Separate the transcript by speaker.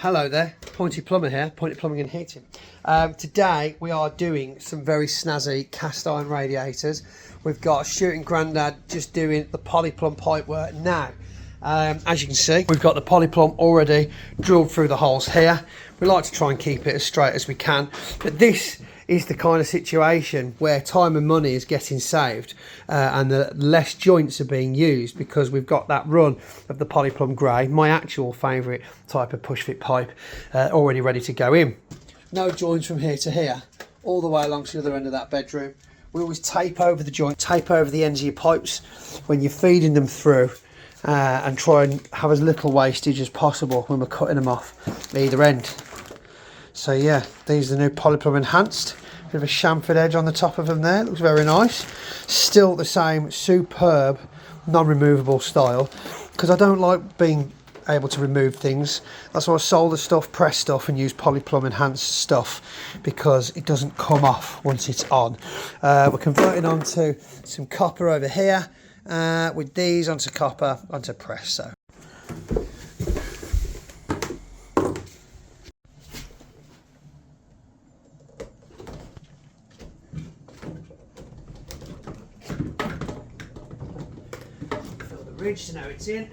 Speaker 1: Hello there, Pointy Plumber here, Pointy Plumbing and Heating. Today we are doing some very snazzy cast iron radiators. We've got a shooting grandad just doing the PolyPlumb pipe work now. As you can see, we've got the PolyPlumb already drilled through the holes here. We like to try and keep it as straight as we can, but this is the kind of situation where time and money is getting saved and the less joints are being used because we've got that run of the PolyPlumb grey, my actual favourite type of push fit pipe, already ready to go in. No joints from here to here, all the way along to the other end of that bedroom. We always tape over the joint, tape over the ends of your pipes when you're feeding them through, and try and have as little wastage as possible when we're cutting them off either end. So yeah, these are the new PolyPlumb Enhanced. Bit of a chamfered edge on the top of them there, looks very nice. Still the same superb non-removable style, because I don't like being able to remove things. That's why I solder stuff, press stuff and use PolyPlumb Enhanced stuff, because it doesn't come off once it's on. We're converting onto some copper over here, with these onto copper, onto press. So fill the ridge to know it's in.